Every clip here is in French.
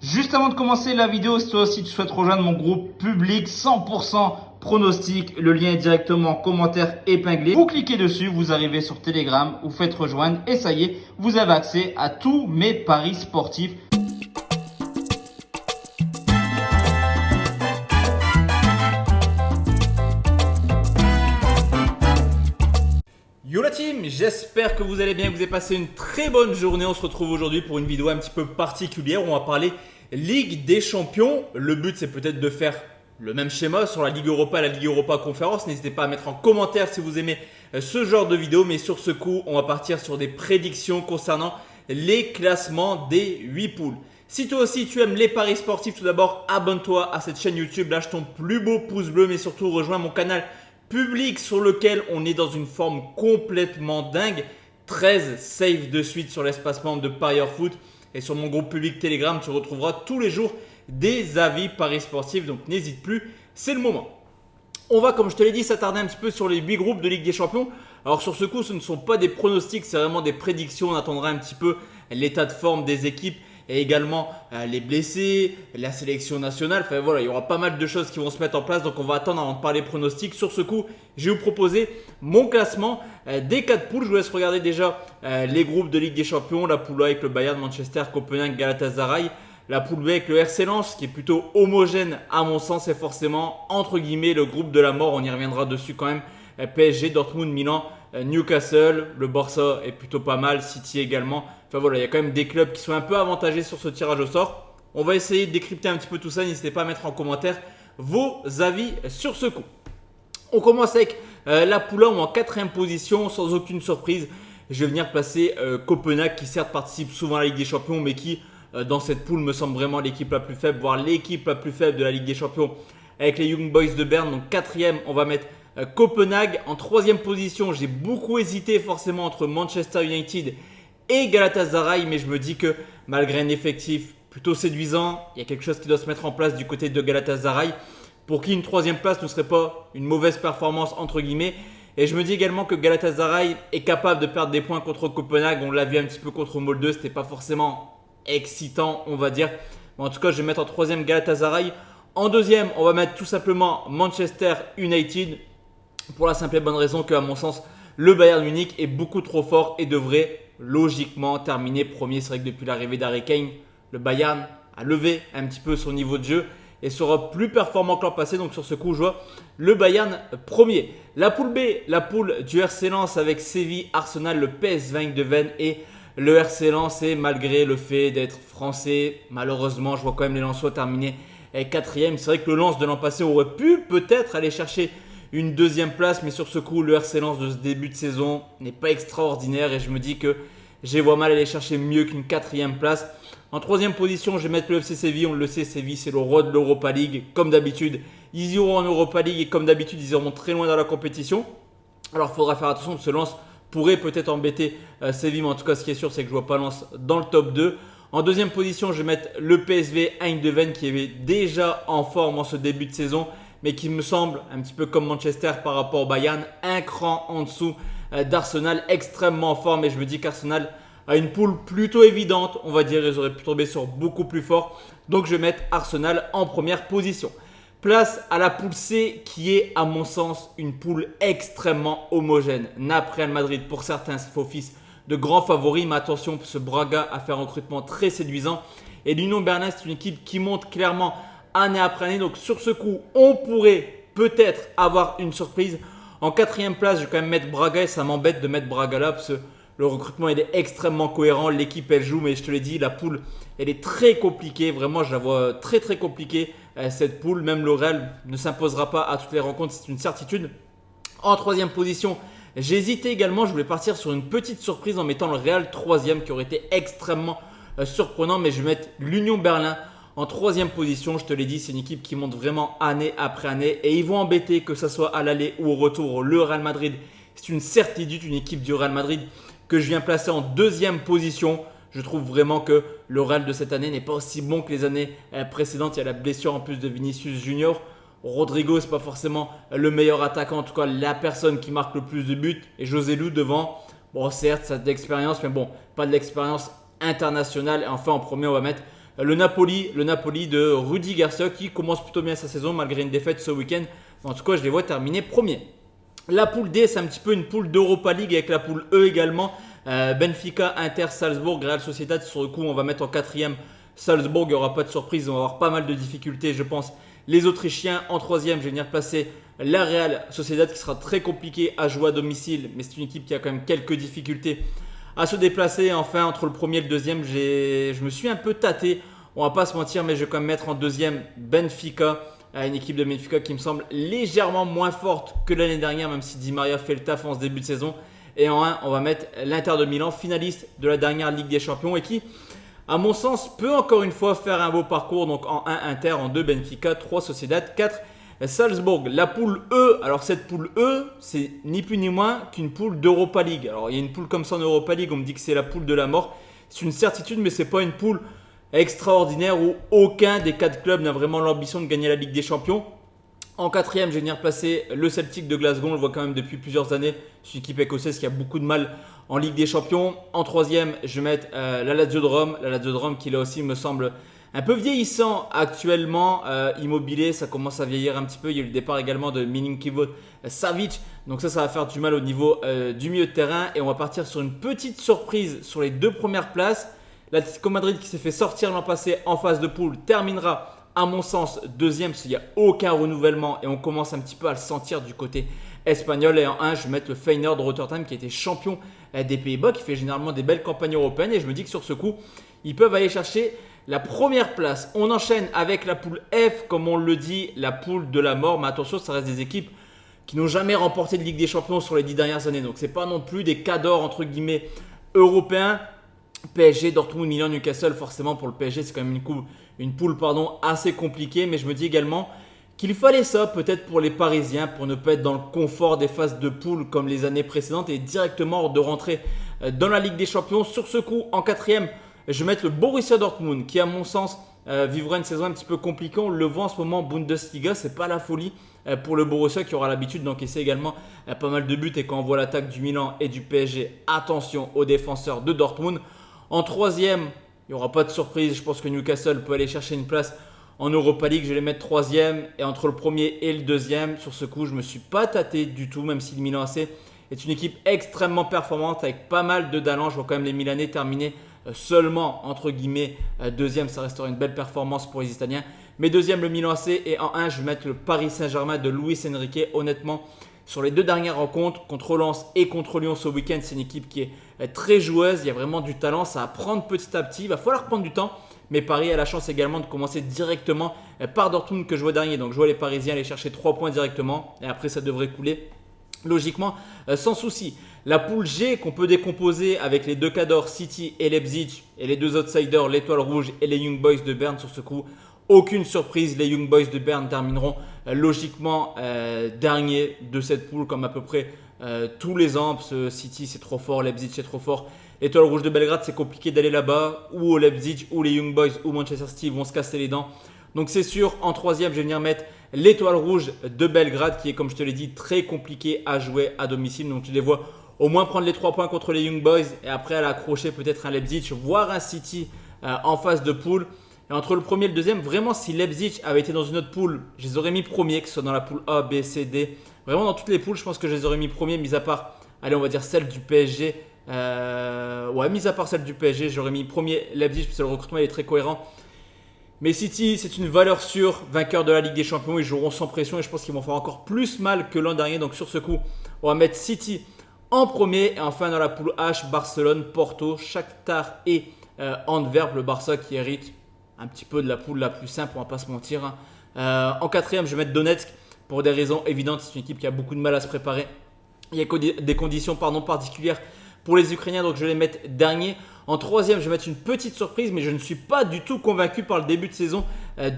Juste avant de commencer la vidéo, si toi aussi tu souhaites rejoindre mon groupe public 100% pronostic, le lien est directement en commentaire épinglé. Vous cliquez dessus, vous arrivez sur Telegram, vous faites rejoindre et ça y est, vous avez accès à tous mes paris sportifs. Yo la team, j'espère que vous allez bien, que vous avez passé une très bonne journée. On se retrouve aujourd'hui pour une vidéo un petit peu particulière où on va parler Ligue des Champions. Le but c'est peut-être de faire le même schéma sur la Ligue Europa et la Ligue Europa Conférence. N'hésitez pas à mettre en commentaire si vous aimez ce genre de vidéo. Mais sur ce coup, on va partir sur des prédictions concernant les classements des 8 poules. Si toi aussi tu aimes les paris sportifs, tout d'abord abonne-toi à cette chaîne YouTube, lâche ton plus beau pouce bleu, mais surtout rejoins mon canal public sur lequel on est dans une forme complètement dingue. 13 saves de suite sur l'espace membre de Parieur Foot. Et sur mon groupe public Telegram, tu retrouveras tous les jours des avis paris sportifs. Donc n'hésite plus, c'est le moment. On va, comme je te l'ai dit, s'attarder un petit peu sur les 8 groupes de Ligue des Champions. Alors sur ce coup, ce ne sont pas des pronostics, c'est vraiment des prédictions. On attendra un petit peu l'état de forme des équipes et également les blessés, la sélection nationale. Enfin voilà, il y aura pas mal de choses qui vont se mettre en place. Donc on va attendre avant de parler pronostics. Sur ce coup, je vais vous proposer mon classement des 4 poules. Je vous laisse regarder déjà les groupes de Ligue des Champions. La poule A avec le Bayern, Manchester, Copenhague, Galatasaray. La poule B avec le RC Lens, qui est plutôt homogène à mon sens, et forcément entre guillemets le groupe de la mort. On y reviendra dessus quand même. PSG, Dortmund, Milan, Newcastle. Le Barça est plutôt pas mal, City également. Enfin voilà, il y a quand même des clubs qui sont un peu avantagés sur ce tirage au sort. On va essayer de décrypter un petit peu tout ça. N'hésitez pas à mettre en commentaire vos avis sur ce coup. On commence avec la poule A, où en 4ème position, sans aucune surprise, je vais venir placer Copenhague, qui certes participe souvent à la Ligue des Champions, mais qui dans cette poule me semble vraiment l'équipe la plus faible, voire l'équipe la plus faible de la Ligue des Champions, avec les Young Boys de Berne. Donc 4ème, on va mettre Copenhague. En 3ème position, j'ai beaucoup hésité forcément entre Manchester United et Galatasaray, mais je me dis que malgré un effectif plutôt séduisant, il y a quelque chose qui doit se mettre en place du côté de Galatasaray, pour qui une 3ème place ne serait pas une mauvaise performance entre guillemets. Et je me dis également que Galatasaray est capable de perdre des points contre Copenhague. On l'a vu un petit peu contre Molde, c'était pas forcément excitant on va dire. Mais en tout cas, je vais mettre en 3ème Galatasaray. En 2ème, on va mettre tout simplement Manchester United, pour la simple et bonne raison que à mon sens, le Bayern Munich est beaucoup trop fort et devrait logiquement terminer premier. C'est vrai que depuis l'arrivée d'Harry Kane, le Bayern a levé un petit peu son niveau de jeu et sera plus performant que l'an passé. Donc sur ce coup, je vois le Bayern premier. La poule B, la poule du RC Lens avec Séville, Arsenal, le PSV Eindhoven et le RC Lens. Et malgré le fait d'être français, malheureusement, je vois quand même les Lensois terminer 4ème. C'est vrai que le Lens de l'an passé aurait pu peut-être aller chercher une 2ème place, mais sur ce coup, le RC Lens de ce début de saison n'est pas extraordinaire et je me dis que je vois mal aller chercher mieux qu'une 4ème place. En 3ème position, je vais mettre le FC Séville. On le sait, Séville, c'est le roi de l'Europa League. Comme d'habitude, ils iront en Europa League et comme d'habitude, ils iront très loin dans la compétition. Alors, il faudra faire attention parce que Lens pourrait peut-être embêter Séville, mais en tout cas, ce qui est sûr, c'est que je vois pas Lens dans le top 2. En 2ème position, je vais mettre le PSV Eindhoven qui est déjà en forme en ce début de saison, mais qui me semble, un petit peu comme Manchester par rapport au Bayern, un cran en dessous d'Arsenal, extrêmement fort. Mais je me dis qu'Arsenal a une poule plutôt évidente, on va dire, ils auraient pu tomber sur beaucoup plus fort. Donc je vais mettre Arsenal en première position. Place à la poule C, qui est à mon sens une poule extrêmement homogène. Naples, Real Madrid, pour certains, c'est fils de grands favoris, mais attention, ce Braga a fait un recrutement très séduisant. Et l'Union Berlin, c'est une équipe qui monte clairement année après année. Donc sur ce coup, on pourrait peut-être avoir une surprise. En 4ème place, je vais quand même mettre Braga et ça m'embête de mettre Braga là parce que le recrutement il est extrêmement cohérent. L'équipe elle joue, mais je te l'ai dit, la poule elle est très compliquée. Vraiment, je la vois très très compliquée cette poule. Même le Real ne s'imposera pas à toutes les rencontres, c'est une certitude. En 3ème position, j'ai hésité également. Je voulais partir sur une petite surprise en mettant le Real 3ème qui aurait été extrêmement surprenant, mais je vais mettre l'Union Berlin en 3ème position. Je te l'ai dit, c'est une équipe qui monte vraiment année après année et ils vont embêter, que ce soit à l'aller ou au retour, le Real Madrid. C'est une certitude, une équipe du Real Madrid que je viens placer en 2ème position. Je trouve vraiment que le Real de cette année n'est pas aussi bon que les années précédentes. Il y a la blessure en plus de Vinicius Junior. Rodrigo, c'est pas forcément le meilleur attaquant, en tout cas la personne qui marque le plus de buts. Et José Lu devant, bon certes, ça a de l'expérience, mais bon, pas de l'expérience internationale. Et enfin en premier, on va mettre le Napoli de Rudi Garcia qui commence plutôt bien sa saison malgré une défaite ce week-end. En tout cas, je les vois terminer premier. La poule D, c'est un petit peu une poule d'Europa League avec la poule E également. Benfica, Inter, Salzbourg, Real Sociedad. Sur le coup, on va mettre en quatrième Salzbourg. Il n'y aura pas de surprise. On va avoir pas mal de difficultés, je pense. Les Autrichiens en troisième. Je vais venir placer la Real Sociedad qui sera très compliqué à jouer à domicile. Mais c'est une équipe qui a quand même quelques difficultés à se déplacer. Enfin, entre le premier et le deuxième, je me suis un peu tâté. On va pas se mentir, mais je vais quand même mettre en deuxième Benfica. Une équipe de Benfica qui me semble légèrement moins forte que l'année dernière, même si Di Maria fait le taf en ce début de saison. Et en 1, on va mettre l'Inter de Milan, finaliste de la dernière Ligue des Champions et qui, à mon sens, peut encore une fois faire un beau parcours. Donc en 1, Inter, en 2, Benfica, 3, Sociedad, 4, Salzbourg. La poule E, alors cette poule E, c'est ni plus ni moins qu'une poule d'Europa League. Alors il y a une poule comme ça en Europa League, on me dit que c'est la poule de la mort. C'est une certitude, mais ce n'est pas une poule extraordinaire où aucun des 4 clubs n'a vraiment l'ambition de gagner la Ligue des Champions. En quatrième, je vais venir placer le Celtic de Glasgow. On le voit quand même depuis plusieurs années. C'est une équipe écossaise qui a beaucoup de mal en Ligue des Champions. En troisième, je vais mettre la Lazio de Rome. La Lazio de Rome qui là aussi me semble un peu vieillissant actuellement. Immobilier, ça commence à vieillir un petit peu. Il y a eu le départ également de Milinkovic Savic. Donc ça va faire du mal au niveau du milieu de terrain. Et on va partir sur une petite surprise sur les 2 premières places. L'Atlético Madrid qui s'est fait sortir l'an passé en phase de poule terminera à mon sens deuxième parce qu'il n'y a aucun renouvellement et on commence un petit peu à le sentir du côté espagnol. Et en 1, je vais mettre le Feyenoord de Rotterdam qui a été champion des Pays-Bas, qui fait généralement des belles campagnes européennes et je me dis que sur ce coup, ils peuvent aller chercher la première place. On enchaîne avec la poule F, comme on le dit, la poule de la mort. Mais attention, ça reste des équipes qui n'ont jamais remporté de Ligue des Champions sur les 10 dernières années. Donc ce n'est pas non plus des cadors entre guillemets européens. PSG, Dortmund, Milan, Newcastle, forcément pour le PSG c'est quand même une poule assez compliquée, mais je me dis également qu'il fallait ça peut-être pour les Parisiens pour ne pas être dans le confort des phases de poule comme les années précédentes et directement de rentrer dans la Ligue des Champions. Sur ce coup, en quatrième, je vais mettre le Borussia Dortmund qui à mon sens vivra une saison un petit peu compliquée. On le voit en ce moment en Bundesliga, c'est pas la folie pour le Borussia qui aura l'habitude d'encaisser également pas mal de buts et quand on voit l'attaque du Milan et du PSG, attention aux défenseurs de Dortmund. En troisième, il n'y aura pas de surprise. Je pense que Newcastle peut aller chercher une place en Europa League. Je vais les mettre troisième. Et entre le premier et le deuxième, sur ce coup, je ne me suis pas tâté du tout, même si le Milan AC est une équipe extrêmement performante avec pas mal de talent. Je vois quand même les Milanais terminer seulement, entre guillemets, deuxième. Ça restera une belle performance pour les Italiens. Mais deuxième, le Milan AC. Et en 1, je vais mettre le Paris Saint-Germain de Luis Enrique. Honnêtement, sur les 2 dernières rencontres, contre Lens et contre Lyon ce week-end, c'est une équipe qui est très joueuse. Il y a vraiment du talent. Ça va prendre petit à petit. Il va falloir prendre du temps. Mais Paris a la chance également de commencer directement par Dortmund que je vois dernier. Donc je vois les Parisiens aller chercher 3 points directement. Et après, ça devrait couler logiquement sans souci. La poule G qu'on peut décomposer avec les 2 cadors City et Leipzig et les 2 outsiders, l'Étoile Rouge et les Young Boys de Berne sur ce coup. Aucune surprise, les Young Boys de Berne termineront logiquement dernier de cette poule comme à peu près tous les ans. Parce que City c'est trop fort, Leipzig c'est trop fort. L'Étoile Rouge de Belgrade c'est compliqué d'aller là-bas. Ou au Leipzig, ou les Young Boys, ou Manchester City vont se casser les dents. Donc c'est sûr, en troisième je vais venir mettre l'Étoile Rouge de Belgrade qui est comme je te l'ai dit très compliqué à jouer à domicile. Donc je les vois au moins prendre les 3 points contre les Young Boys et après aller accrocher peut-être un Leipzig, voire un City en phase de poule. Et entre le premier et le deuxième, vraiment, si Leipzig avait été dans une autre poule, je les aurais mis premiers, que ce soit dans la poule A, B, C, D. Vraiment, dans toutes les poules, je pense que je les aurais mis premiers, mis à part, allez, on va dire celle du PSG. Mis à part celle du PSG, j'aurais mis premier Leipzig parce que le recrutement il est très cohérent. Mais City, c'est une valeur sûre, vainqueur de la Ligue des Champions. Ils joueront sans pression et je pense qu'ils vont faire encore plus mal que l'an dernier. Donc sur ce coup, on va mettre City en premier. Et enfin, dans la poule H, Barcelone, Porto, Shakhtar et Antwerp, le Barça qui hérite un petit peu de la poule la plus simple, on va pas se mentir. En quatrième, je vais mettre Donetsk pour des raisons évidentes. C'est une équipe qui a beaucoup de mal à se préparer. Il y a des conditions particulières pour les Ukrainiens, donc je vais les mettre dernier. En troisième, je vais mettre une petite surprise, mais je ne suis pas du tout convaincu par le début de saison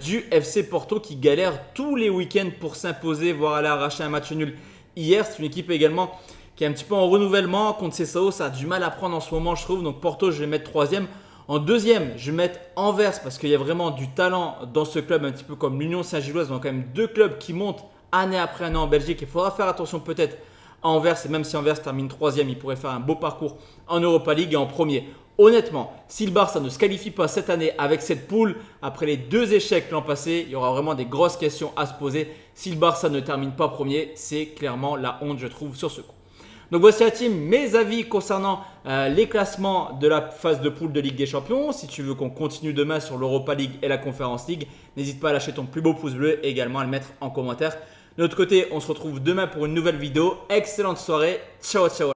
du FC Porto qui galère tous les week-ends pour s'imposer, voire aller arracher un match nul hier. C'est une équipe également qui est un petit peu en renouvellement. Contre CSAO, ça a du mal à prendre en ce moment, je trouve. Donc Porto, je vais mettre troisième. En deuxième, je vais mettre Anvers parce qu'il y a vraiment du talent dans ce club, un petit peu comme l'Union Saint-Gilloise. Donc quand même 2 clubs qui montent année après année en Belgique. Il faudra faire attention peut-être à Anvers. Et même si Anvers termine troisième, il pourrait faire un beau parcours en Europa League. Et en premier, Honnêtement, si le Barça ne se qualifie pas cette année avec cette poule, après les 2 échecs l'an passé, il y aura vraiment des grosses questions à se poser. Si le Barça ne termine pas premier, c'est clairement la honte, je trouve, sur ce coup. Donc voici la team, mes avis concernant les classements de la phase de poule de Ligue des Champions. Si tu veux qu'on continue demain sur l'Europa League et la Conference League, n'hésite pas à lâcher ton plus beau pouce bleu et également à le mettre en commentaire. De notre côté, on se retrouve demain pour une nouvelle vidéo. Excellente soirée, ciao ciao.